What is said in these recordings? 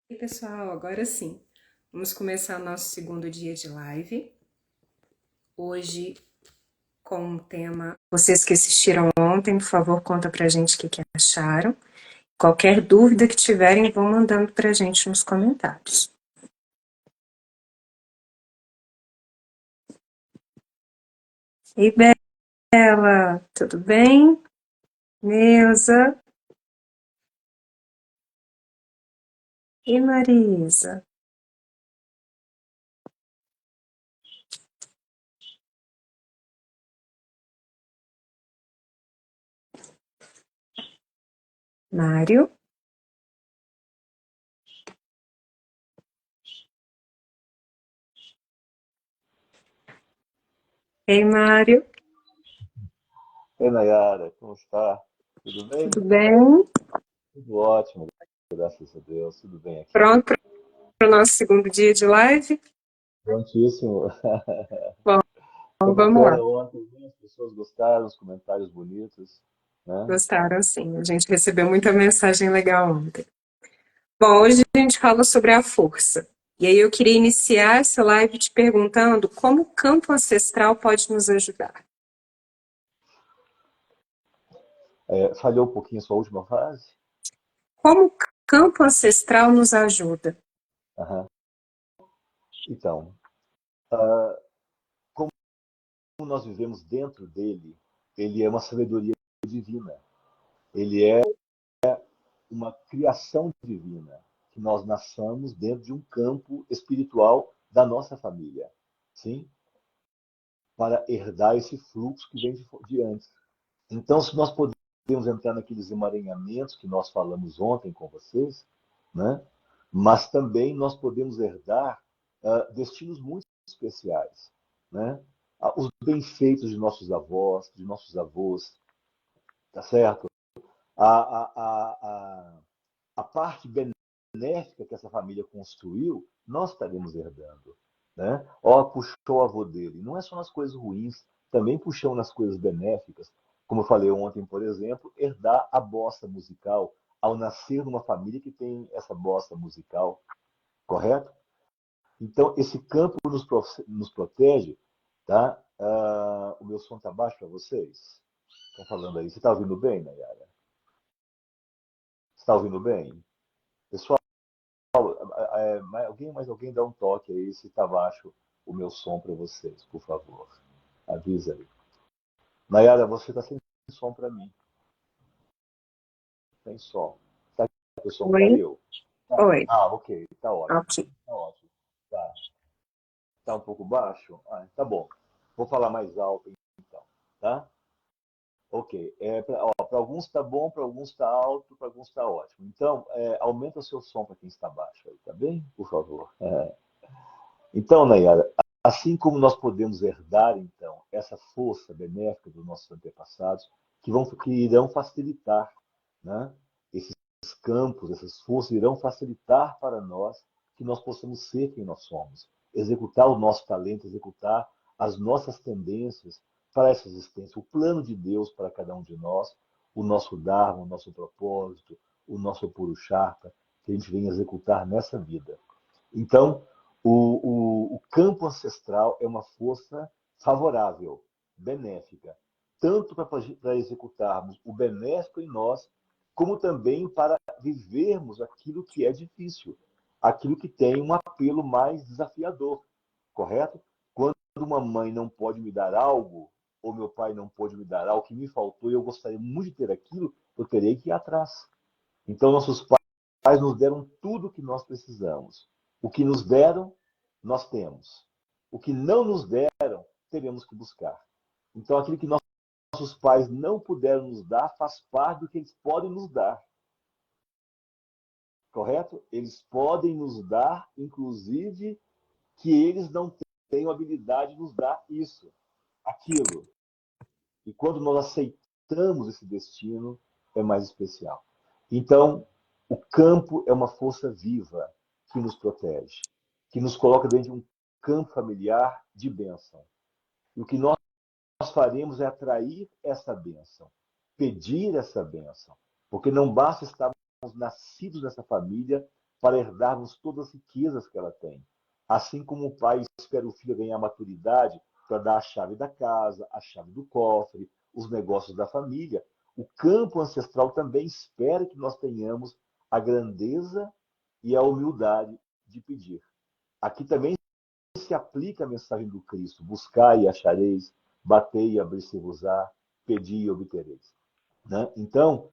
E pessoal, agora sim, vamos começar nosso segundo dia de live. Hoje, com o tema. Vocês que assistiram ontem, por favor, conta pra gente o que acharam. Qualquer dúvida que tiverem, vão mandando pra gente nos comentários. E Bela, tudo bem? Neuza e Marisa. Mário. Ei, Mário, Oi, Nayara, como está? Tudo bem? tudo bem? Tudo ótimo, graças a Deus, tudo bem aqui. Pronto para o nosso segundo dia de live? Prontíssimo. Bom, Foi vamos lá. bacana ontem, né? As pessoas gostaram, os comentários bonitos, né? Gostaram, sim. A gente recebeu muita mensagem legal ontem. Bom, hoje a gente fala sobre a força. E aí eu queria iniciar essa live te perguntando como o campo ancestral pode nos ajudar. Falhou um pouquinho a sua última frase? Como o campo ancestral nos ajuda? Aham. Então, ah, como nós vivemos dentro dele, ele é uma sabedoria divina. Ele é uma criação divina, que nós nasçamos dentro de um campo espiritual da nossa família. Sim? Para herdar esse fluxo que vem de antes. Então, se nós podemos entrar naqueles emaranhamentos que nós falamos ontem com vocês, né? Mas também nós podemos herdar destinos muito especiais, né? Os bem-feitos de nossos avós, de nossos avós, tá certo? A, a, a, a parte benéfica que essa família construiu, nós estaremos herdando. Né? Ó, puxou o avô dele. Não é só nas coisas ruins, também puxou nas coisas benéficas. Como eu falei ontem, por exemplo, herdar a bossa musical ao nascer numa família que tem essa bossa musical, correto? Então, esse campo nos protege, tá? O meu som está baixo para vocês? Estão falando aí. Você está ouvindo bem, Nayara? Você está ouvindo bem? Pessoal, mais alguém dá um toque aí se está baixo o meu som para vocês, por favor. Avisa aí. Nayara, você está sem som para mim. Sem som. Tá que o som Oi? caiu? Tá. Oi. Ah, ok. Tá ótimo. Ok. Tá ótimo. Tá. Tá um pouco baixo? Ah, tá bom. Vou falar mais alto então. Tá? Ok. Para alguns está bom, para alguns está alto, para alguns está ótimo. Então, aumenta o seu som para quem está baixo aí, tá bem? Por favor. Então, Nayara, assim como nós podemos herdar, então, essa força benéfica dos nossos antepassados, que irão facilitar, né? Esses campos, essas forças irão facilitar para nós que nós possamos ser quem nós somos, executar o nosso talento, executar as nossas tendências para essa existência, o plano de Deus para cada um de nós, o nosso Dharma, o nosso propósito, o nosso Purushartha, que a gente vem executar nessa vida. Então, o campo ancestral é uma força favorável, benéfica, tanto para executarmos o benéfico em nós, como também para vivermos aquilo que é difícil, aquilo que tem um apelo mais desafiador, correto? Quando uma mãe não pode me dar algo, ou meu pai não pode me dar algo que me faltou e eu gostaria muito de ter aquilo, eu terei que ir atrás. Então, nossos pais nos deram tudo o que nós precisamos. O que nos deram, nós temos. O que não nos deram, teremos que buscar. Então, aquilo que nossos pais não puderam nos dar faz parte do que eles podem nos dar. Correto? Eles podem nos dar, inclusive, que eles não tenham habilidade de nos dar isso, aquilo. E quando nós aceitamos esse destino, é mais especial. Então, o campo é uma força viva que nos protege, que nos coloca dentro de um campo familiar de bênção. E o que nós faremos é atrair essa bênção, pedir essa bênção, porque não basta estarmos nascidos nessa família para herdarmos todas as riquezas que ela tem. Assim como o pai espera o filho ganhar maturidade para dar a chave da casa, a chave do cofre, os negócios da família, o campo ancestral também espera que nós tenhamos a grandeza e a humildade de pedir. Aqui também se aplica a mensagem do Cristo: buscai e achareis, batei e abrir-se-vos-á, pedi e obtereis. Né? Então,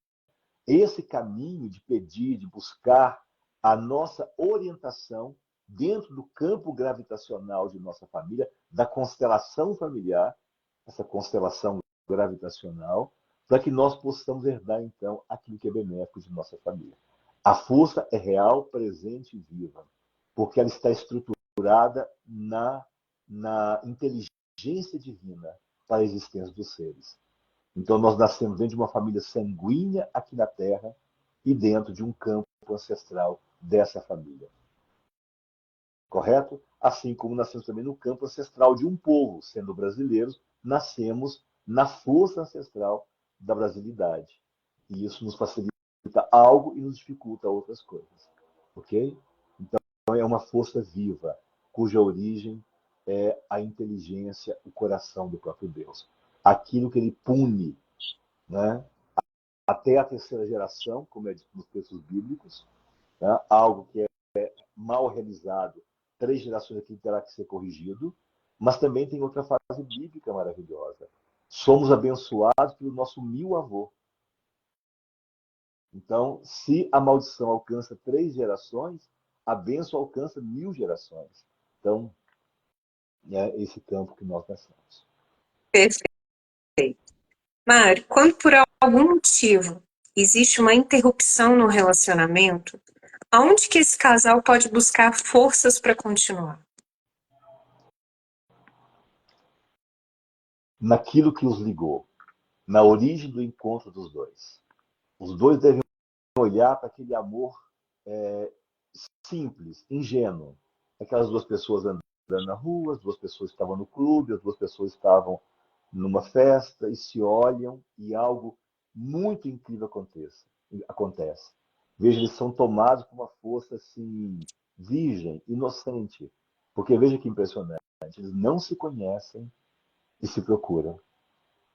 esse caminho de pedir, de buscar a nossa orientação dentro do campo gravitacional de nossa família, da constelação familiar, essa constelação gravitacional, para que nós possamos herdar, então, aquilo que é benéfico de nossa família. A força é real, presente e viva, porque ela está estruturada na inteligência divina para a existência dos seres. Então, nós nascemos dentro de uma família sanguínea aqui na Terra e dentro de um campo ancestral dessa família. Correto? Assim como nascemos também no campo ancestral de um povo, sendo brasileiros, nascemos na força ancestral da brasilidade. E isso nos facilita algo e nos dificulta outras coisas. Ok? Então, é uma força viva, cuja origem é a inteligência, o coração do próprio Deus. Aquilo que ele pune, né, até a terceira geração, como é dito nos textos bíblicos, né, algo que é mal realizado, 3 gerações aqui terá que ser corrigido, mas também tem outra frase bíblica maravilhosa. Somos abençoados pelo nosso 1000 avô. Então, se a maldição alcança 3 gerações, a bênção alcança 1000 gerações. Então, é esse campo que nós nascemos. Perfeito. Mário, quando por algum motivo existe uma interrupção no relacionamento, aonde que esse casal pode buscar forças para continuar? Naquilo que os ligou, na origem do encontro dos dois. Os dois devem olhar para aquele amor simples, ingênuo. Aquelas 2 pessoas andando na rua, as 2 pessoas estavam no clube, as 2 pessoas estavam numa festa e se olham e algo muito incrível acontece. Veja, eles são tomados por uma força assim, virgem, inocente. Porque veja que impressionante, eles não se conhecem e se procuram.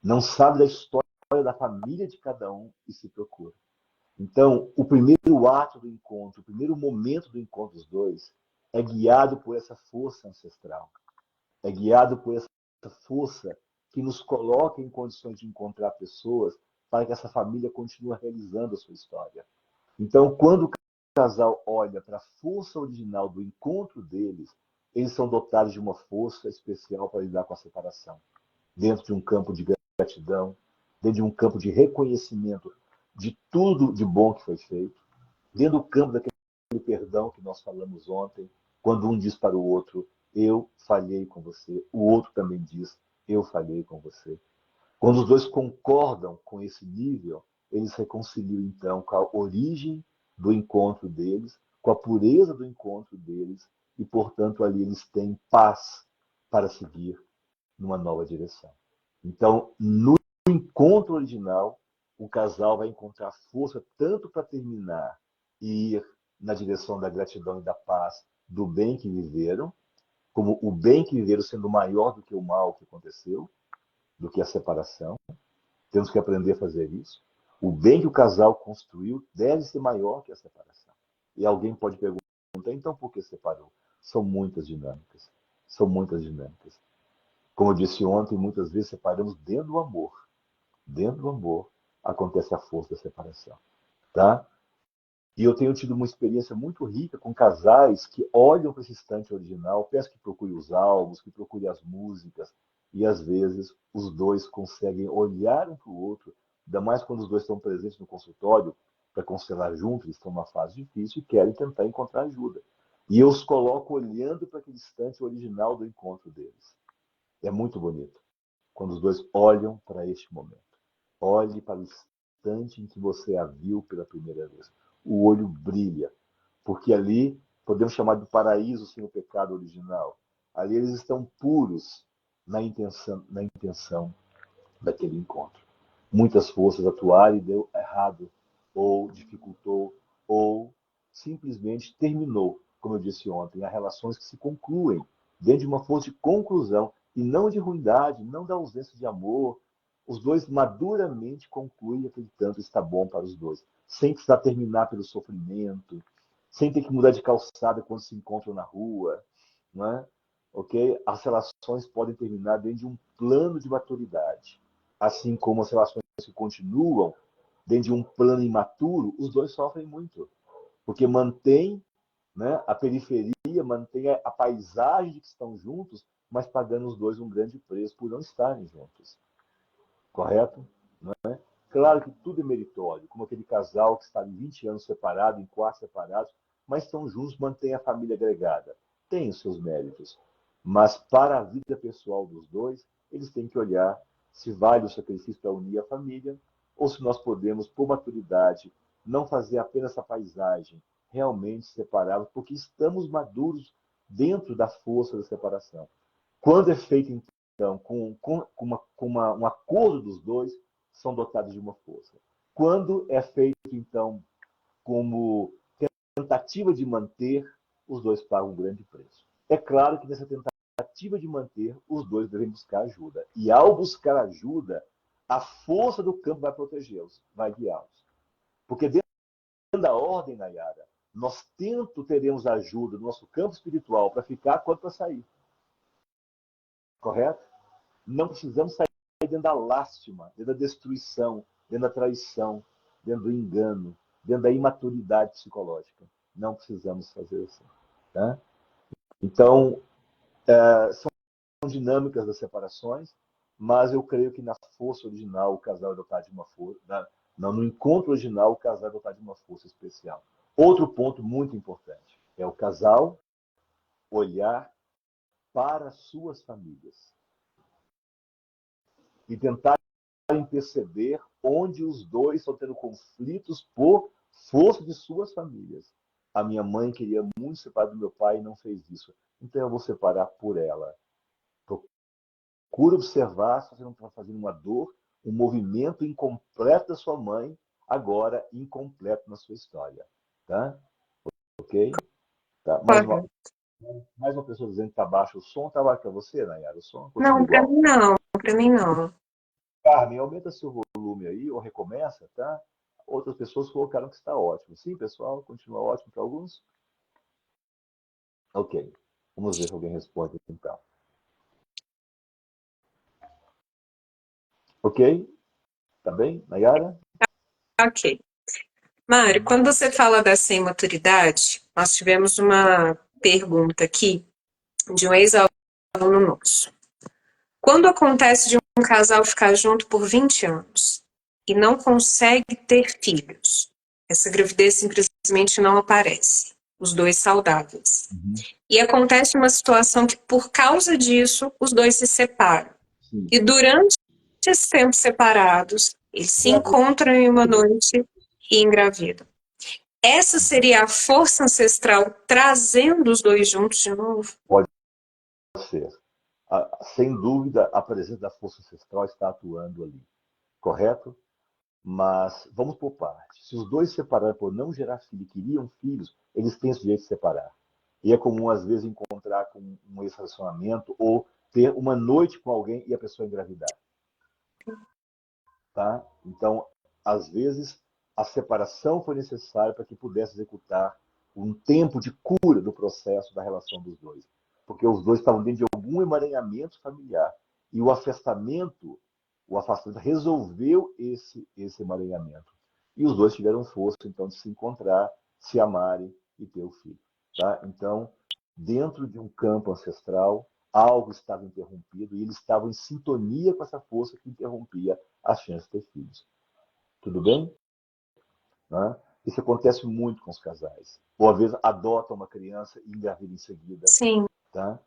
Não sabem da história da família de cada um e se procuram. Então, o primeiro ato do encontro, o primeiro momento do encontro dos dois, é guiado por essa força ancestral. É guiado por essa força que nos coloca em condições de encontrar pessoas para que essa família continue realizando a sua história. Então, quando o casal olha para a força original do encontro deles, eles são dotados de uma força especial para lidar com a separação. Dentro de um campo de gratidão, dentro de um campo de reconhecimento de tudo de bom que foi feito, dentro do campo daquele perdão que nós falamos ontem, quando um diz para o outro: eu falhei com você, o outro também diz: eu falhei com você. Quando os dois concordam com esse nível, eles reconciliam então com a origem do encontro deles, com a pureza do encontro deles, e portanto ali eles têm paz para seguir numa nova direção. Então, no encontro original, o casal vai encontrar força tanto para terminar e ir na direção da gratidão e da paz, do bem que viveram, como o bem que viveram sendo maior do que o mal que aconteceu, do que a separação. Temos que aprender a fazer isso. O bem que o casal construiu deve ser maior que a separação. E alguém pode perguntar, então por que separou? São muitas dinâmicas. São muitas dinâmicas. Como eu disse ontem, muitas vezes separamos dentro do amor. Dentro do amor acontece a força da separação. Tá? E eu tenho tido uma experiência muito rica com casais que olham para esse instante original, peço que procure os álbuns, que procure as músicas, e às vezes os dois conseguem olhar um para o outro, ainda mais quando os dois estão presentes no consultório para constelar juntos, eles estão numa fase difícil e querem tentar encontrar ajuda. E eu os coloco olhando para aquele instante original do encontro deles. É muito bonito quando os dois olham para este momento. Olhe para o instante em que você a viu pela primeira vez. O olho brilha, porque ali podemos chamar de paraíso sem o pecado original. Ali eles estão puros na intenção daquele encontro. Muitas forças atuaram e deu errado, ou dificultou, ou simplesmente terminou, como eu disse ontem, há relações que se concluem dentro de uma força de conclusão e não de ruindade, não da ausência de amor. Os dois maduramente concluem acreditando que está bom para os dois, sem precisar terminar pelo sofrimento, sem ter que mudar de calçada quando se encontram na rua, não é? Ok? As relações podem terminar dentro de um plano de maturidade, assim como as relações que continuam dentro de um plano imaturo, os dois sofrem muito, porque mantém, né, a periferia, mantém a paisagem de que estão juntos, mas pagando os dois um grande preço por não estarem juntos. Correto? Claro que tudo é meritório, como aquele casal que está em 20 anos separado, em quartos separados, mas estão juntos, mantém a família agregada. Tem os seus méritos. Mas para a vida pessoal dos dois, eles têm que olhar se vale o sacrifício para unir a família, ou se nós podemos, por maturidade, não fazer apenas essa paisagem, realmente separados, porque estamos maduros dentro da força da separação. Quando é feito, então, um acordo dos dois, são dotados de uma força. Quando é feito, então, como tentativa de manter, os dois pagam um grande preço. É claro que nessa tentativa de manter, os dois devem buscar ajuda. E ao buscar ajuda, a força do campo vai protegê-los, vai guiá-los. Porque dentro da ordem, Nayara, nós teremos ajuda no nosso campo espiritual para ficar quanto para sair. Correto? Não precisamos sair dentro da lástima, dentro da destruição, dentro da traição, dentro do engano, dentro da imaturidade psicológica. Não precisamos fazer assim. Tá? Então, são dinâmicas das separações, mas eu creio que na força original o casal é dotado de uma força. No encontro original, o casal é dotado de uma força especial. Outro ponto muito importante é o casal olhar para suas famílias e tentarem perceber onde os dois estão tendo conflitos por força de suas famílias. A minha mãe queria muito separar do meu pai e não fez isso. Então eu vou separar por ela. Procura observar se você não está fazendo uma dor, um movimento incompleto da sua mãe, agora incompleto na sua história. Tá? Ok? Tá. Mais uma pessoa dizendo que está baixo o som. Está baixo para você, Nayara? O som continua Não, para igual. mim não, para mim não. Carmen, aumenta seu volume aí, ou recomeça, tá? Outras pessoas colocaram que está ótimo. Sim, pessoal, continua ótimo para alguns? Ok. Vamos ver se alguém responde aqui, então. Ok? Tá bem, Nayara? Ok. Mário, quando você fala dessa imaturidade, nós tivemos uma pergunta aqui de um ex-aluno nosso. Quando acontece de um casal ficar junto por 20 anos e não consegue ter filhos, essa gravidez simplesmente não aparece, os dois saudáveis. Uhum. E acontece uma situação que, por causa disso, os dois se separam. Sim. E durante esse tempo separados, eles se encontram em uma noite e engravidam. Essa seria a força ancestral trazendo os dois juntos de novo? Pode ser. Sem dúvida, a presença da força ancestral está atuando ali. Correto? Mas vamos por partes. Se os dois se separaram por não gerar filho e queriam filhos, eles têm esse direito de separar. E é comum, às vezes, encontrar com um ex-relacionamento ou ter uma noite com alguém e a pessoa engravidar. Tá? Então, às vezes, a separação foi necessária para que pudesse executar um tempo de cura do processo da relação dos dois. Porque os dois estavam dentro de algum emaranhamento familiar. E o afastamento resolveu esse emaranhamento. E os dois tiveram força, então, de se encontrar, se amarem e ter o filho. Tá? Então, dentro de um campo ancestral, algo estava interrompido e eles estavam em sintonia com essa força que interrompia a chance de ter filhos. Tudo bem? Né? Isso acontece muito com os casais. Ou às vezes adotam uma criança e engravidam em seguida. Sim. Tá?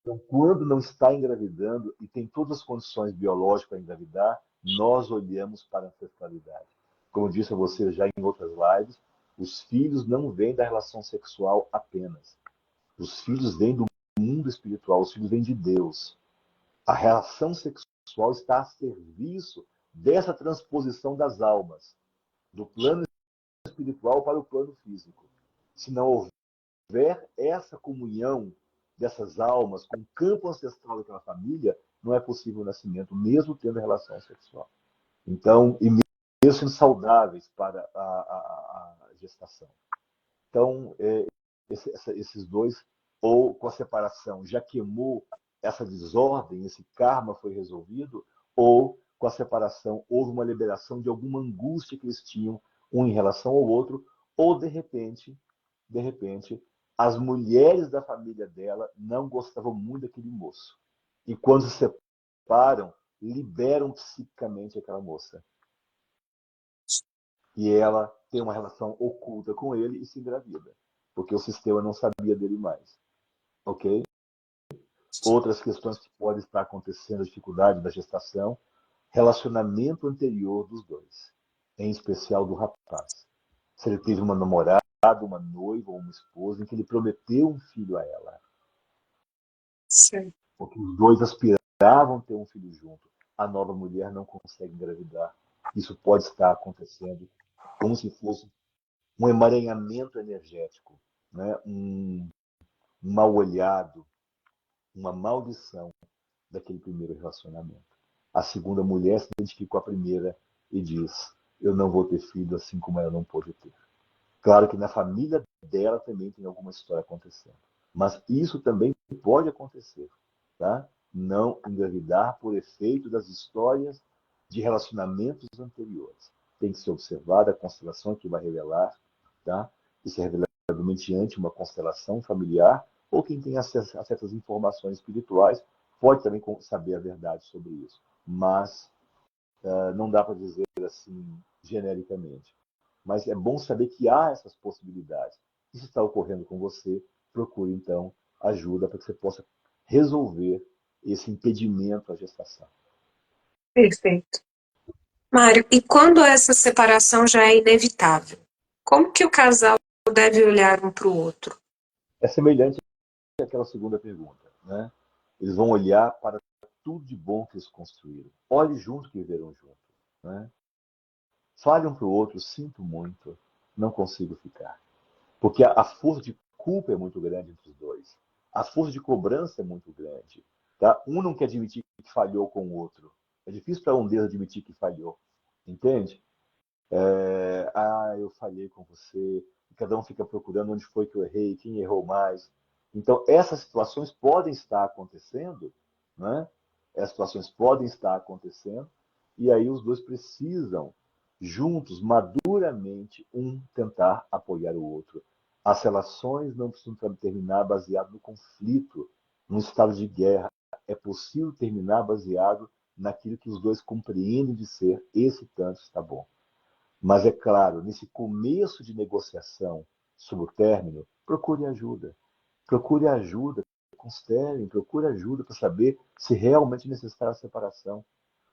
Então, quando não está engravidando e tem todas as condições biológicas para engravidar, nós olhamos para a ancestralidade. Como eu disse a você já em outras lives, os filhos não vêm da relação sexual apenas. Os filhos vêm do mundo espiritual, os filhos vêm de Deus. A relação sexual está a serviço dessa transposição das almas, do plano espiritual para o plano físico. se não houver essa comunhão dessas almas com o campo ancestral daquela família, não é possível o nascimento, mesmo tendo relação sexual. Então, e mesmo sendo saudáveis para a gestação. Então, esses dois, ou com a separação, já queimou essa desordem, esse karma foi resolvido, ou com a separação houve uma liberação de alguma angústia que eles tinham, um em relação ao outro, ou de repente, as mulheres da família dela não gostavam muito daquele moço. E quando se separam, liberam psiquicamente aquela moça. E ela tem uma relação oculta com ele e se engravida, porque o sistema não sabia dele mais. Ok? Outras questões que podem estar acontecendo, a dificuldade da gestação, relacionamento anterior dos dois, em especial do rapaz. Se ele teve uma namorada, uma noiva ou uma esposa em que ele prometeu um filho a ela. Sim. Porque os dois aspiravam ter um filho junto. A nova mulher não consegue engravidar. Isso pode estar acontecendo como se fosse um emaranhamento energético, né? Um mal olhado, uma maldição daquele primeiro relacionamento. A segunda mulher se identifica com a primeira e diz: eu não vou ter filho assim como ela não pôde ter. Claro que na família dela também tem alguma história acontecendo. Mas isso também pode acontecer. Tá? Não engravidar por efeito das histórias de relacionamentos anteriores. Tem que ser observada a constelação que vai revelar. Tá? Isso é revelado mediante uma constelação familiar, ou quem tem acesso a certas informações espirituais pode também saber a verdade sobre isso. Mas não dá para dizer assim genericamente. Mas é bom saber que há essas possibilidades. Se isso está ocorrendo com você, procure então ajuda para que você possa resolver esse impedimento à gestação. Perfeito. Mário, e quando essa separação já é inevitável, como que o casal deve olhar um para o outro? É semelhante àquela segunda pergunta, né? Eles vão olhar para tudo de bom que eles construíram. Olhe junto que viveram junto, né? Fale um para o outro: sinto muito, não consigo ficar. Porque a força de culpa é muito grande entre os dois. A força de cobrança é muito grande. Tá? Um não quer admitir que falhou com o outro. É difícil para um deles admitir que falhou. Entende? Eu falhei com você. E cada um fica procurando onde foi que eu errei, quem errou mais. Então, essas situações podem estar acontecendo, né? Essas situações podem estar acontecendo, e aí os dois precisam, juntos, maduramente, um tentar apoiar o outro. As relações não precisam terminar baseado no conflito, num estado de guerra. É possível terminar baseado naquilo que os dois compreendem de ser: esse tanto está bom. Mas é claro, nesse começo de negociação sobre o término, procure ajuda. Procure ajuda, considerem, procure ajuda para saber se realmente é necessária a separação.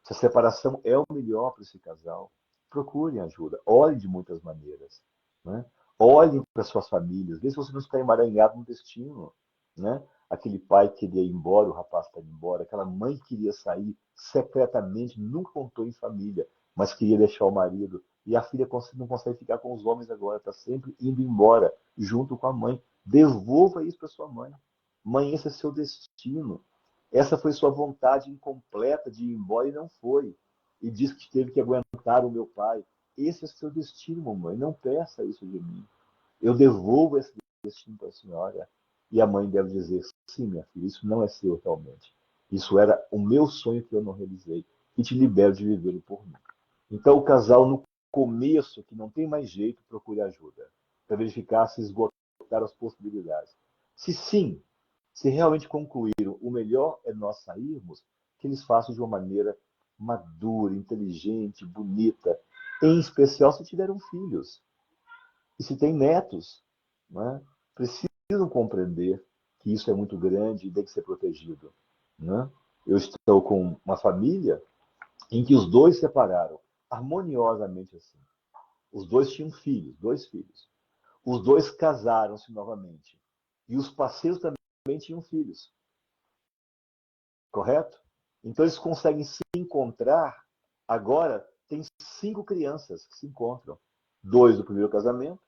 Se a separação é o melhor para esse casal, procurem ajuda. Olhem de muitas maneiras. Né? Olhem para suas famílias, vê se você não está emaranhado no destino. Né? Aquele pai que queria ir embora, o rapaz está indo embora, aquela mãe que queria sair secretamente, nunca contou em família, mas queria deixar o marido. E a filha não consegue ficar com os homens agora, está sempre indo embora, junto com a mãe. Devolva isso para sua mãe. Mãe, esse é seu destino. Essa foi sua vontade incompleta de ir embora e não foi. E diz que teve que aguentar o meu pai. Esse é seu destino, mamãe. Não peça isso de mim. Eu devolvo esse destino para a senhora. E a mãe deve dizer: sim, minha filha, isso não é seu realmente. Isso era o meu sonho que eu não realizei. E te libero de vivê-lo por mim. Então, o casal, no começo, que não tem mais jeito, procure ajuda. Para verificar se esgotaram as possibilidades. Se sim, se realmente concluíram, o melhor é nós sairmos, que eles façam de uma maneira madura, inteligente, bonita, em especial se tiveram filhos. E se têm netos, né? Precisam compreender que isso é muito grande e tem que ser protegido. Né? Eu estou com uma família em que os dois separaram harmoniosamente assim. Os dois tinham filhos, 2 filhos. Os dois casaram-se novamente. E os parceiros também tinham filhos. Correto? Então eles conseguem se encontrar. Agora tem 5 crianças que se encontram: 2 do primeiro casamento,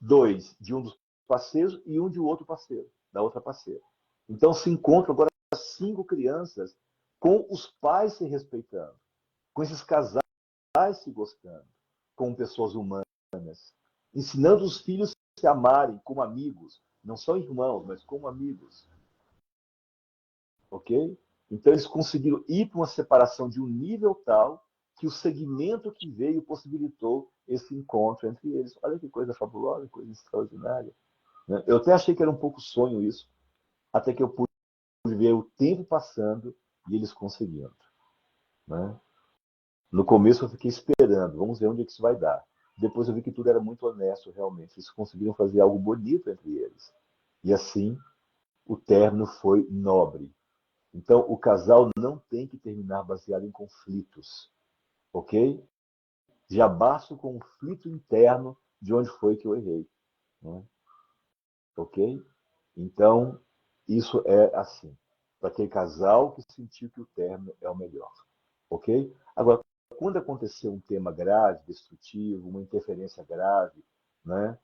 2 de um dos parceiros e um de outro parceiro, da outra parceira. Então se encontram agora 5 crianças com os pais se respeitando, com esses casais se gostando, como pessoas humanas, ensinando os filhos a se amarem como amigos, não são irmãos, mas como amigos. Ok? Então eles conseguiram ir para uma separação de um nível tal que o segmento que veio possibilitou esse encontro entre eles. Olha que coisa fabulosa, coisa extraordinária. Né? Eu até achei que era um pouco sonho isso, até que eu pude ver o tempo passando e eles conseguindo. Né? No começo eu fiquei esperando, vamos ver onde é que isso vai dar. Depois eu vi que tudo era muito honesto, realmente. Eles conseguiram fazer algo bonito entre eles. E assim, o término foi nobre. Então, o casal não tem que terminar baseado em conflitos, ok? Já basta o conflito interno de onde foi que eu errei, né? Ok? Então, isso é assim, para aquele casal que sentiu que o término é o melhor, ok? Agora, quando acontecer um tema grave, destrutivo, uma interferência grave, né?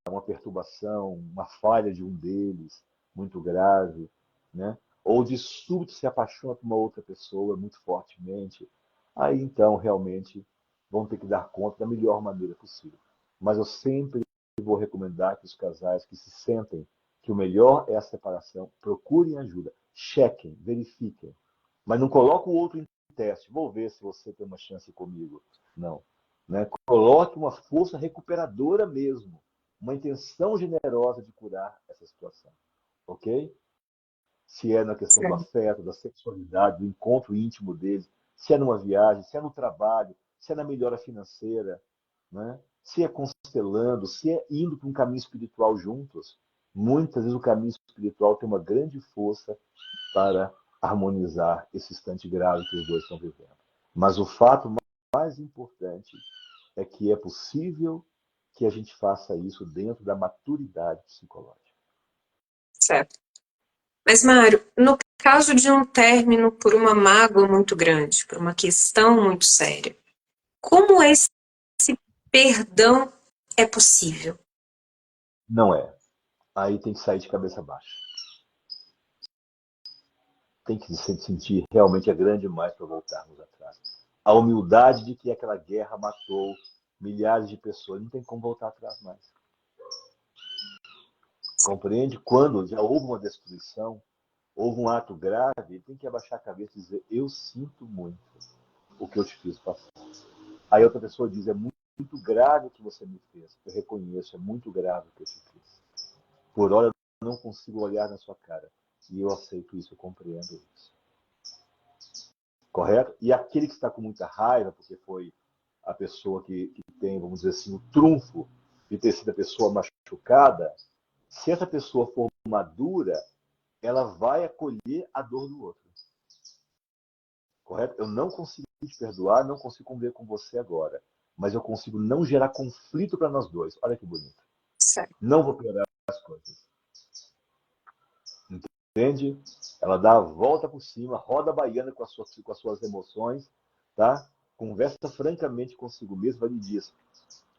Uma perturbação, uma falha de um deles, muito grave, né? Ou de súbito se apaixona por uma outra pessoa muito fortemente, aí então realmente vão ter que dar conta da melhor maneira possível. Mas eu sempre vou recomendar que os casais que se sentem que o melhor é a separação, procurem ajuda, chequem, verifiquem, mas não coloque o outro em teste. Vou ver se você tem uma chance comigo. Não. Né? Coloque uma força recuperadora mesmo, uma intenção generosa de curar essa situação. Ok? Se é na questão do Certo. afeto, da sexualidade, do encontro íntimo deles, se é numa viagem, se é no trabalho, se é na melhora financeira, né? Se é constelando, se é indo para um caminho espiritual juntos. Muitas vezes o caminho espiritual tem uma grande força para harmonizar esse instante grave que os dois estão vivendo. Mas o fato mais importante é que é possível que a gente faça isso dentro da maturidade psicológica. Certo. Mas, Mário, no caso de um término por uma mágoa muito grande, por uma questão muito séria, como esse perdão é possível? Não é. Aí tem que sair de cabeça baixa. Tem que se sentir realmente é grande demais para voltarmos atrás. A humildade de que aquela guerra matou milhares de pessoas, não tem como voltar atrás mais. Compreende? Quando já houve uma destruição, houve um ato grave, tem que abaixar a cabeça e dizer: eu sinto muito o que eu te fiz passar. Aí outra pessoa diz: é muito grave o que você me fez. Eu reconheço, é muito grave o que eu te fiz. Por hora eu não consigo olhar na sua cara. E eu aceito isso, eu compreendo isso. Correto? E aquele que está com muita raiva, porque foi a pessoa que tem, vamos dizer assim, o trunfo de ter sido a pessoa machucada, se essa pessoa for madura, ela vai acolher a dor do outro. Correto? Eu não consigo te perdoar, não consigo conviver com você agora, mas eu consigo não gerar conflito para nós dois. Olha que bonito. Certo. Não vou piorar as coisas. Entende? Ela dá a volta por cima, roda a baiana com as suas emoções, tá? Conversa francamente consigo mesmo e diz: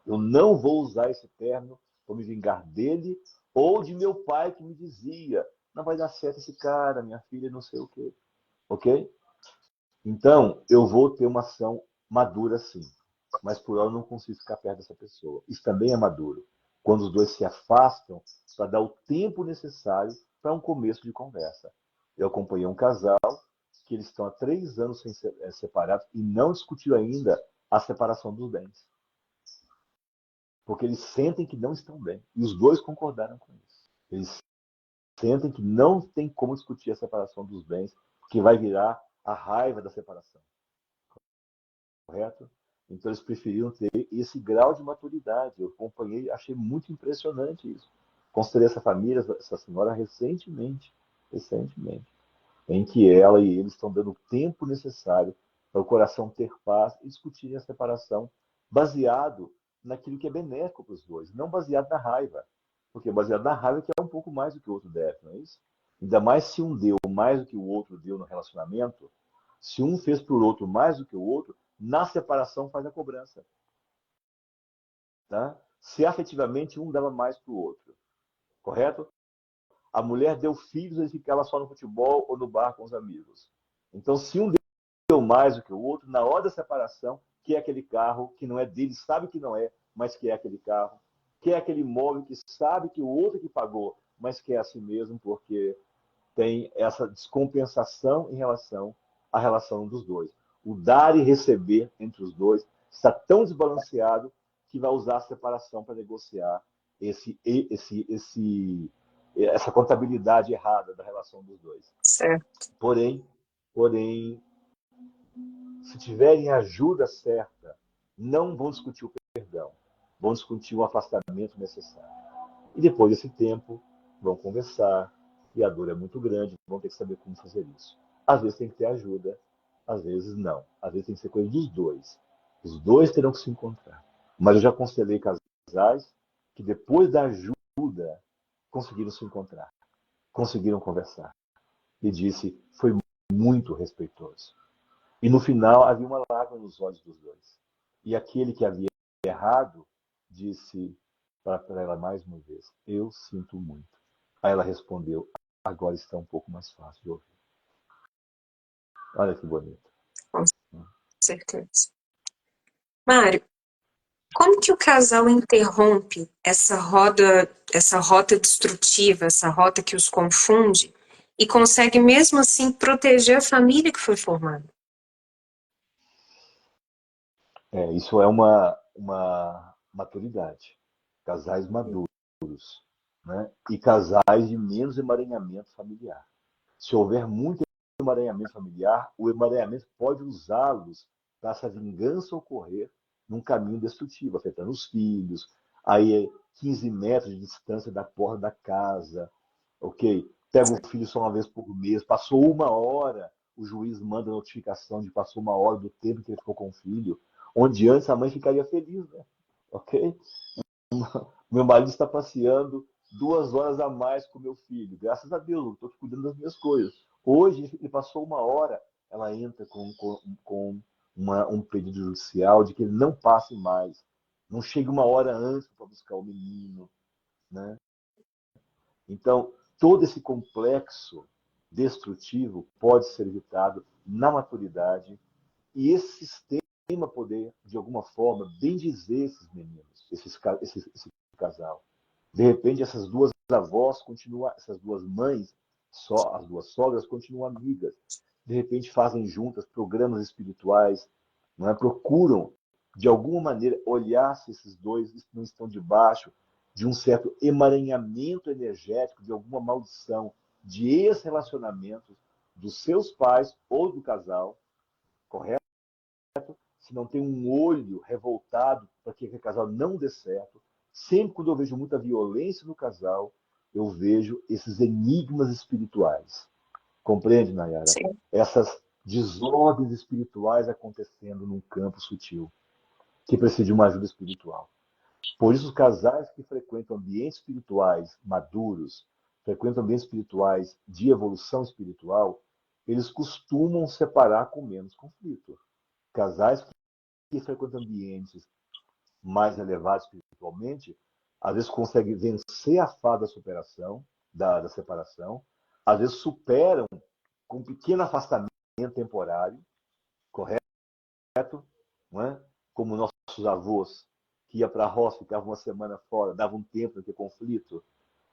eu não vou usar esse terno para me vingar dele ou de meu pai que me dizia: não vai dar certo esse cara, minha filha, não sei o quê. Ok? Então, eu vou ter uma ação madura sim, mas por hora eu não consigo ficar perto dessa pessoa. Isso também é maduro. Quando os dois se afastam para dar o tempo necessário para um começo de conversa. Eu acompanhei um casal que eles estão há 3 anos separados e não discutiu ainda a separação dos bens. Porque eles sentem que não estão bem. E os dois concordaram com isso. Eles sentem que não tem como discutir a separação dos bens, que vai virar a raiva da separação. Correto? Então eles preferiram ter esse grau de maturidade. Eu acompanhei, achei muito impressionante isso. Considerei essa família, essa senhora recentemente, em que ela e ele estão dando o tempo necessário para o coração ter paz e discutirem a separação baseado naquilo que é benéfico para os dois, não baseado na raiva. Porque baseado na raiva que é um pouco mais do que o outro deve, não é isso? Ainda mais se um deu mais do que o outro deu no relacionamento, se um fez para o outro mais do que o outro, na separação faz a cobrança. Tá? Se afetivamente um dava mais para o outro. correto? A mulher deu filhos e ficava só no futebol ou no bar com os amigos. Então, se um deu mais do que o outro, na hora da separação, quer aquele carro que não é dele, sabe que não é, mas quer aquele carro. Quer aquele imóvel que sabe que o outro que pagou, mas quer a si mesmo, porque tem essa descompensação em relação à relação dos dois. O dar e receber entre os dois está tão desbalanceado que vai usar a separação para negociar essa contabilidade errada da relação dos dois. Certo. Porém, se tiverem a ajuda certa, não vão discutir o perdão, vão discutir o afastamento necessário. E depois desse tempo, vão conversar, e a dor é muito grande, vão ter que saber como fazer isso. Às vezes tem que ter ajuda, às vezes não. Às vezes tem que ser coisa dos dois. Os dois terão que se encontrar. Mas eu já aconselhei casais que depois da ajuda conseguiram se encontrar, conseguiram conversar. E disse, foi muito respeitoso. E no final havia uma lágrima nos olhos dos dois. E aquele que havia errado disse para ela mais uma vez: eu sinto muito. Aí ela respondeu: agora está um pouco mais fácil de ouvir. Olha que bonito. Com certeza. Mário, como que o casal interrompe essa rota destrutiva, essa rota que os confunde, e consegue mesmo assim proteger a família que foi formada? Isso é uma maturidade. Casais maduros, né? E casais de menos emaranhamento familiar. Se houver muito emaranhamento familiar, o emaranhamento pode usá-los para essa vingança ocorrer num caminho destrutivo, afetando os filhos, aí 15 metros de distância da porta da casa, ok? Pega o filho só uma vez por mês, passou uma hora, o juiz manda notificação de passou uma hora do tempo que ele ficou com o filho, onde antes a mãe ficaria feliz, né? Ok? Meu marido está passeando 2 horas a mais com meu filho. Graças a Deus, eu estou cuidando das minhas coisas. Hoje, ele passou uma hora, ela entra com um pedido judicial de que ele não passe mais. Não chegue uma hora antes para buscar o menino. Né? Então, todo esse complexo destrutivo pode ser evitado na maturidade e esse sistema poder, de alguma forma, bendizer esses meninos, esse casal. De repente, essas duas avós continuam, essas duas mães, só as duas sogras continuam amigas. De repente, fazem juntas programas espirituais, não é? Procuram, de alguma maneira, olhar se esses dois não estão debaixo de um certo emaranhamento energético, de alguma maldição, de ex-relacionamentos dos seus pais ou do casal, correto? Se não tem um olho revoltado para que aquele casal não dê certo. Sempre quando eu vejo muita violência no casal, eu vejo esses enigmas espirituais. Compreende, Nayara? Sim. Essas desordens espirituais acontecendo num campo sutil, que precisa de uma ajuda espiritual. Por isso, os casais que frequentam ambientes espirituais maduros, frequentam ambientes espirituais de evolução espiritual, eles costumam separar com menos conflito. Casais que frequentam ambientes mais elevados espiritualmente, às vezes conseguem vencer a fase da superação, da separação, às vezes superam com um pequeno afastamento temporário, correto? Não é? Como nossos avós, que ia para a roça, ficavam uma semana fora, davam um tempo para ter conflito.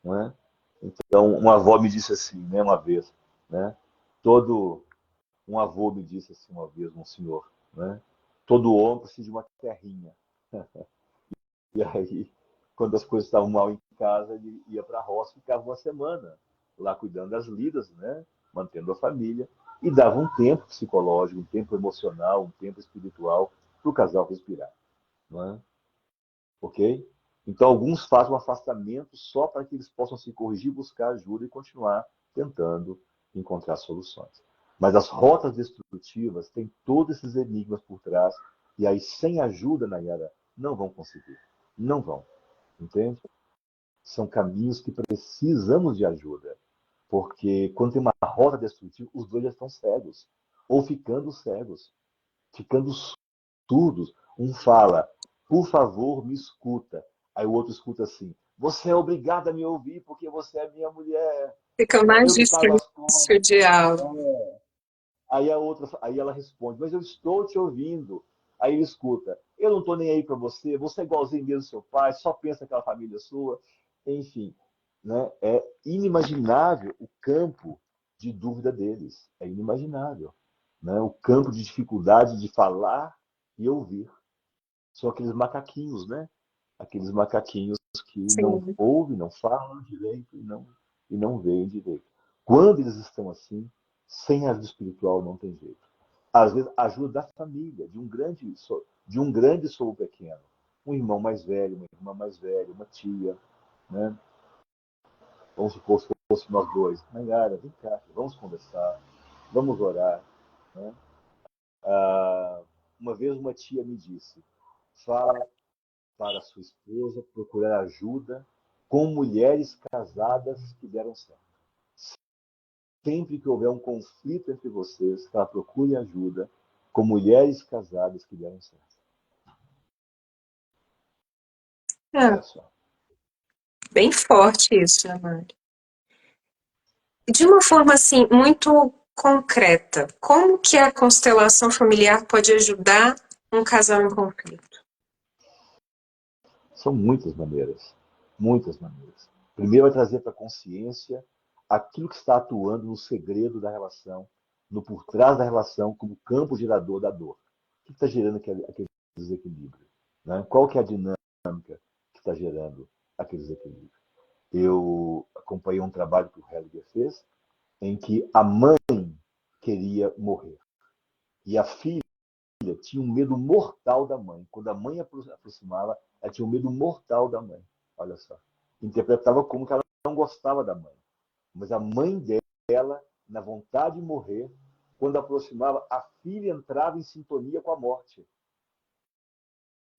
Não é? Então, uma avó me disse assim, né, uma vez, né? Todo um avô me disse assim uma vez, um senhor, né? Todo homem precisa de uma terrinha. E aí, quando as coisas estavam mal em casa, ele ia para a roça e ficava uma semana lá cuidando das lidas, né? Mantendo a família. E dava um tempo psicológico, um tempo emocional, um tempo espiritual para o casal respirar. Não é? Ok? Então, alguns fazem um afastamento só para que eles possam se corrigir, buscar ajuda e continuar tentando encontrar soluções. Mas as rotas destrutivas têm todos esses enigmas por trás, e aí, sem ajuda, Nayara, não vão conseguir. Não vão. Entende? São caminhos que precisamos de ajuda. Porque quando tem uma rota destrutiva, os dois já estão cegos. Ou ficando cegos. Ficando surdos. Um fala, por favor, me escuta. Aí o outro escuta assim, Você é obrigada a me ouvir porque você é minha mulher. Fica É mais eu que pago as difícil o contas. diálogo. Aí ela responde, mas eu estou te ouvindo. Aí ele escuta, eu não estou nem aí para você, você é igualzinho mesmo ao seu pai, só pensa naquela família sua. Enfim, né? É inimaginável o campo de dúvida deles. É inimaginável. Né? O campo de dificuldade de falar e ouvir. São aqueles macaquinhos, né? Aqueles macaquinhos que não Sim, ouvem, não falam direito e não veem direito. Quando eles estão assim, sem ajuda espiritual não tem jeito. Às vezes, a ajuda da família, de um grande sou o pequeno. Um irmão mais velho, uma irmã mais velha, uma tia, né? Vamos supor se fosse nós dois. Nayara, vem cá, vamos conversar, vamos orar. Né? Uma vez uma tia me disse, fala para sua esposa procurar ajuda com mulheres casadas que deram certo. Sempre que houver um conflito entre vocês, que ela procure ajuda com mulheres casadas que deram certo. é Olha só. bem forte isso, né, Mari? De uma forma assim muito concreta, como que a constelação familiar pode ajudar um casal em conflito? São muitas maneiras. Muitas maneiras. Primeiro é trazer para a consciência aquilo que está atuando no segredo da relação, no por trás da relação, como campo gerador da dor. O que está gerando aquele desequilíbrio? Né? Qual que é a dinâmica que está gerando aquele desequilíbrio? Eu acompanhei um trabalho que o Hellinger fez, em que a mãe queria morrer. E a filha tinha um medo mortal da mãe. Quando a mãe aproximava, ela tinha um medo mortal da mãe. Olha só. Interpretava como que ela não gostava da mãe. Mas a mãe dela, na vontade de morrer, quando aproximava, a filha entrava em sintonia com a morte.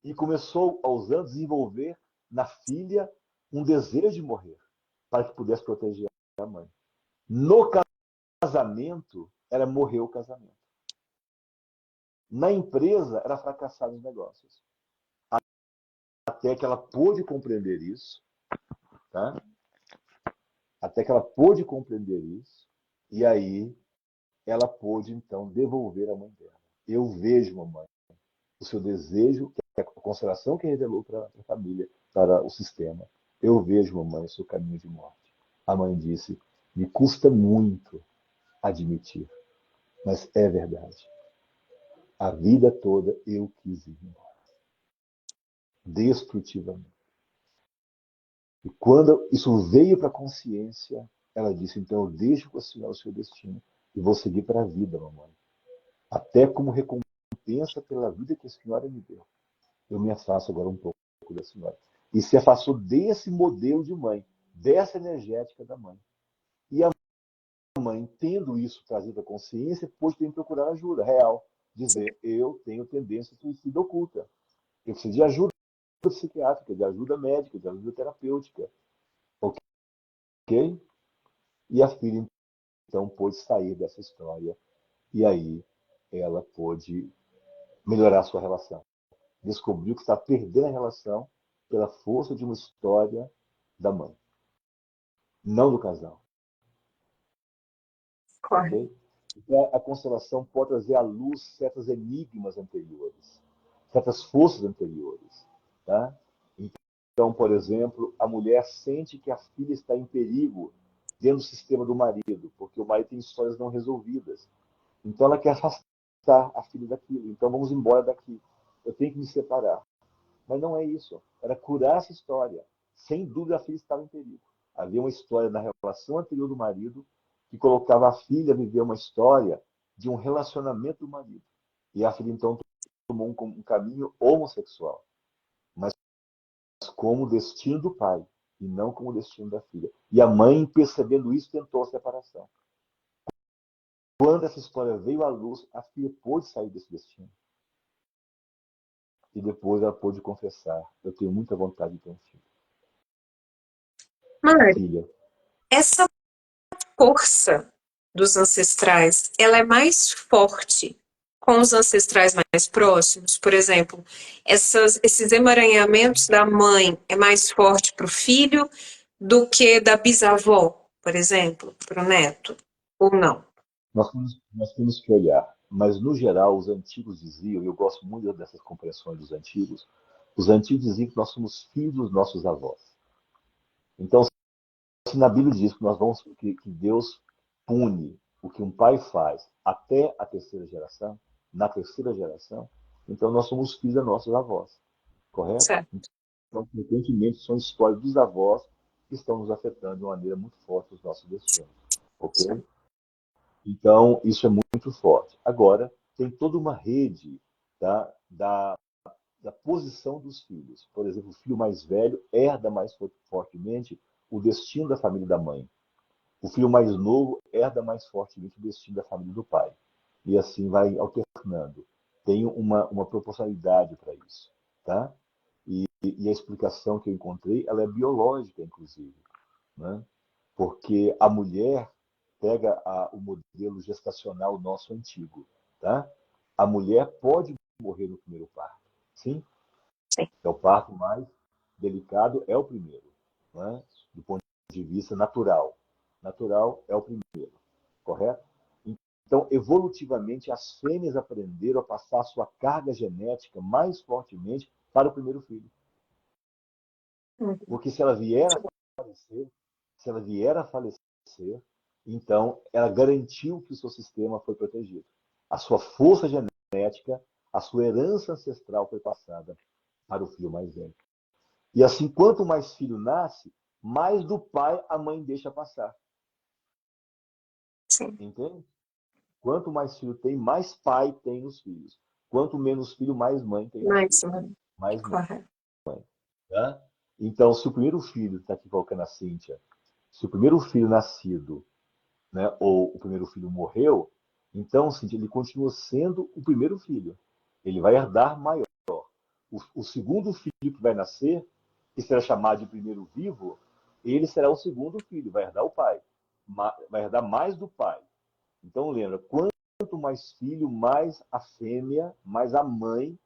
E começou, aos anos, a desenvolver na filha um desejo de morrer, para que pudesse proteger a mãe. No casamento, era morrer o casamento. Na empresa, era fracassar os negócios. Até que ela pôde compreender isso, tá? Até que ela pôde compreender isso, e aí ela pôde, então, devolver a mãe dela. Eu vejo, mamãe, o seu desejo, que é a constelação que revelou para a família, para o sistema. Eu vejo, mamãe, o seu caminho de morte. A mãe disse, me custa muito admitir, mas é verdade. A vida toda eu quis ir embora. Destrutivamente. E quando isso veio para a consciência, ela disse, então eu deixo com a senhora o seu destino e vou seguir para a vida, mamãe. Até como recompensa pela vida que a senhora me deu. Eu me afasto agora um pouco da senhora. E se afastou desse modelo de mãe, dessa energética da mãe. E a mãe, tendo isso trazido à consciência, pôde ter procurar ajuda real. Dizer, eu tenho tendência a suicídio oculta. Eu preciso de ajuda psiquiátrica, de ajuda médica, de ajuda terapêutica. Ok? E a filha, então, pôde sair dessa história. E aí ela pôde melhorar a sua relação. Descobriu que está perdendo a relação pela força de uma história da mãe, não do casal. Correto. Ok? Então, a constelação pode trazer à luz certos enigmas anteriores, certas forças anteriores. Tá? Então, por exemplo, a mulher sente que a filha está em perigo dentro do sistema do marido, porque o marido tem histórias não resolvidas. Então, ela quer afastar a filha daquilo. Então, vamos embora daqui. Eu tenho que me separar. Mas não é isso. Era curar essa história. Sem dúvida, a filha estava em perigo. Havia uma história na relação anterior do marido que colocava a filha a viver uma história de um relacionamento do marido. E a filha, então, tomou um caminho homossexual, mas como destino do pai, e não como destino da filha. E a mãe, percebendo isso, tentou a separação. Quando essa história veio à luz, a filha pôde sair desse destino. E depois ela pôde confessar: eu tenho muita vontade de ter um filho. A Mari, filha. essa força dos ancestrais, ela é mais forte com os ancestrais mais próximos? Por exemplo, esses emaranhamentos da mãe é mais forte para o filho do que da bisavó, por exemplo, para o neto? Ou não? Nós temos que olhar, mas no geral os antigos diziam, e eu gosto muito dessas compreensões dos antigos, os antigos diziam que nós somos filhos dos nossos avós. Então, se na Bíblia diz que que Deus pune o que um pai faz até a terceira geração, na terceira geração, então nós somos filhos dos nossos avós, correto? Certo. Então, frequentemente, são histórias dos avós que estão nos afetando de uma maneira muito forte os nossos destinos, ok? Então, isso é muito forte. Agora, tem toda uma rede, tá, da posição dos filhos. Por exemplo, o filho mais velho herda mais fortemente o destino da família da mãe. O filho mais novo herda mais fortemente o destino da família do pai. E assim vai alternando. Tem uma proporcionalidade para isso. Tá? E a explicação que eu encontrei, ela é biológica, inclusive. Né? Porque a mulher pega o modelo gestacional nosso antigo. Tá? A mulher pode morrer no primeiro parto. Sim? Sim. É o parto mais delicado, é o primeiro. Né? Do ponto de vista natural. Natural é o primeiro. Correto? Então, evolutivamente, as fêmeas aprenderam a passar a sua carga genética mais fortemente para o primeiro filho. Porque se ela vier a falecer, se ela vier a falecer, então ela garantiu que o seu sistema foi protegido. A sua força genética, a sua herança ancestral foi passada para o filho mais velho. E assim, quanto mais filho nasce, mais do pai a mãe deixa passar. Sim. Entende? Quanto mais filho tem, mais pai tem nos filhos. Quanto menos filho, mais mãe tem nos Mais, filhos. Mais mãe. correto. Tá? Então, se o primeiro filho, está aqui colocando a Cíntia, se o primeiro filho nascido, né, ou o primeiro filho morreu, então, Cíntia, ele continua sendo o primeiro filho. Ele vai herdar maior. O segundo filho que vai nascer, que será chamado de primeiro vivo, ele será o segundo filho, vai herdar o pai. Vai herdar mais do pai. Então, lembra, quanto mais filho, mais a fêmea, mais a mãe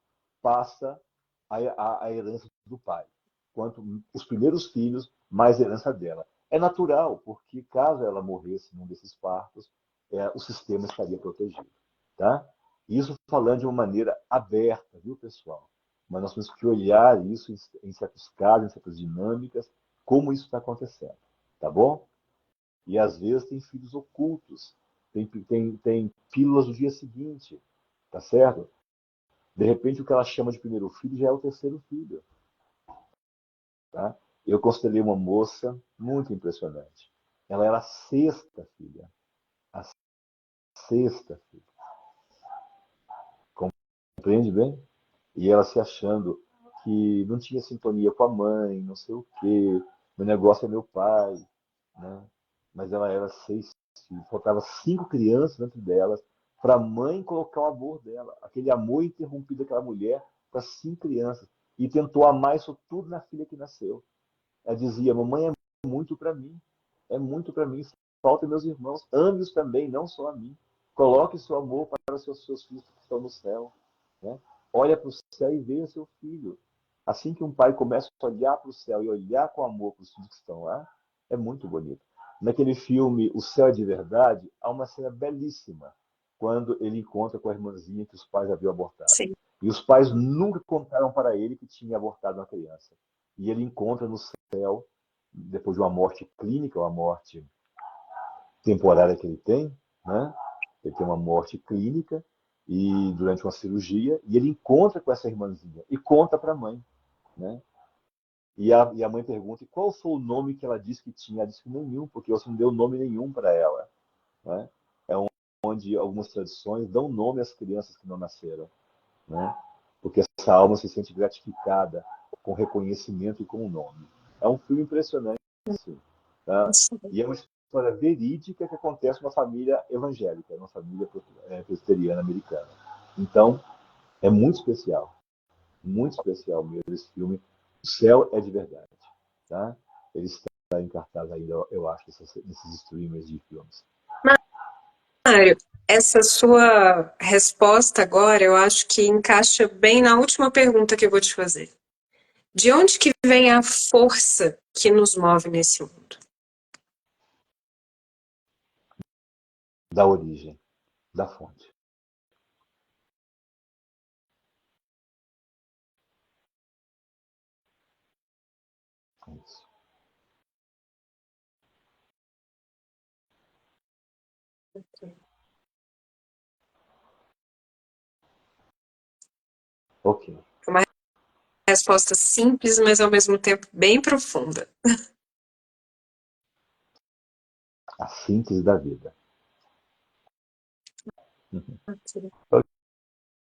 passa a herança do pai. Quanto os primeiros filhos, mais a herança dela. É natural, porque caso ela morresse num desses partos, o sistema estaria protegido. Tá? Isso falando de uma maneira aberta, viu, pessoal? Mas nós temos que olhar isso em certos casos, em certas dinâmicas, como isso está acontecendo. Tá bom? E às vezes tem filhos ocultos, tem pílulas do dia seguinte, tá certo? De repente, o que ela chama de primeiro filho já é o terceiro filho. Tá? Eu considerei uma moça muito impressionante. Ela era a sexta filha. A sexta filha. Compreende bem? E ela se achando que não tinha sintonia com a mãe, não sei o quê, meu negócio é meu pai. Né? Mas ela era 6 filhos. Faltava 5 crianças dentro delas para a mãe colocar o amor dela. Aquele amor interrompido daquela mulher para 5 crianças. E tentou amar isso tudo na filha que nasceu. Ela dizia: mamãe é muito para mim. É muito para mim. Falta meus irmãos. Ame-os também, não só a mim. Coloque seu amor para os seus filhos que estão no céu. Né? Olha para o céu e veja seu filho. Assim que um pai começa a olhar para o céu e olhar com amor para os filhos que estão lá, é muito bonito. Naquele filme O Céu é de Verdade, há uma cena belíssima, quando ele encontra com a irmãzinha que os pais haviam abortado. Sim. E os pais nunca contaram para ele que tinha abortado uma criança. E ele encontra no céu, depois de uma morte clínica, uma morte temporária que ele tem, né? Ele tem uma morte clínica e durante uma cirurgia, e ele encontra com essa irmãzinha e conta para a mãe, né? E a mãe pergunta: e qual foi o nome que ela disse que tinha? Ela disse que nenhum, porque você não deu nome nenhum para ela. Né? É onde algumas tradições dão nome às crianças que não nasceram. Né? Porque essa alma se sente gratificada com reconhecimento e com o nome. É um filme impressionante. Assim, tá? E é uma história verídica que acontece numa família evangélica, numa família presbiteriana americana. Então, é muito especial mesmo esse filme. O Céu é de Verdade. Tá? Ele está em cartaz ainda, eu acho, nesses streamers de filmes. Mário, essa sua resposta agora, eu acho que encaixa bem na última pergunta que eu vou te fazer. De onde que vem a força que nos move nesse mundo? Da origem, da fonte. É isso. Ok. Uma resposta simples, mas ao mesmo tempo bem profunda. A síntese da vida.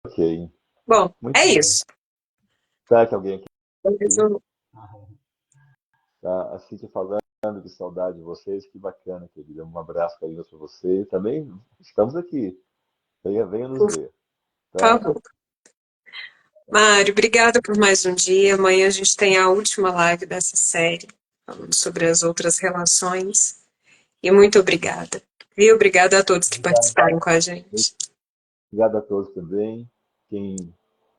Ok. Bom, Muito é bem. isso. Será que alguém aqui? Eu Tá? A Cíntia falando, que saudade de vocês, que bacana, querida. Um abraço carinhoso para você. Também estamos aqui. Venha nos Por ver. Tá? favor. Mário, obrigada por mais um dia. Amanhã a gente tem a última live dessa série, falando sobre as outras relações. E muito obrigada. E obrigada a todos que Obrigado. participaram com a gente. Obrigado a todos também. Quem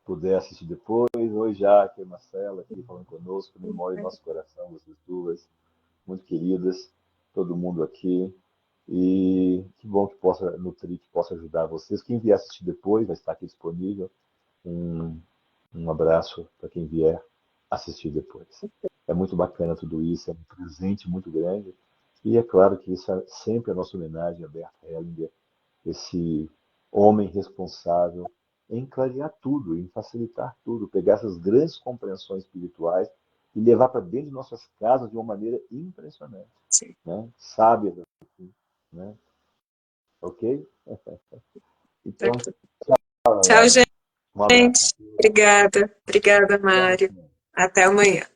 puder assistir depois. Oi, Jaque, Marcela, aqui falando conosco. Memória em nosso coração, vocês duas, muito queridas. Todo mundo aqui. E que bom que possa nutrir, que possa ajudar vocês. Quem vier assistir depois vai estar aqui disponível. Um, um abraço para quem vier assistir depois. É muito bacana tudo isso, é um presente muito grande. E é claro que isso é sempre a nossa homenagem a Bert Hellinger, esse homem responsável em clarear tudo, em facilitar tudo, pegar essas grandes compreensões espirituais e levar para dentro de nossas casas de uma maneira impressionante, Sim. né? Sábias, assim, né? Ok? Então, Tchau, um abraço. gente. Obrigada. Obrigada, Até Mário. amanhã. Até amanhã.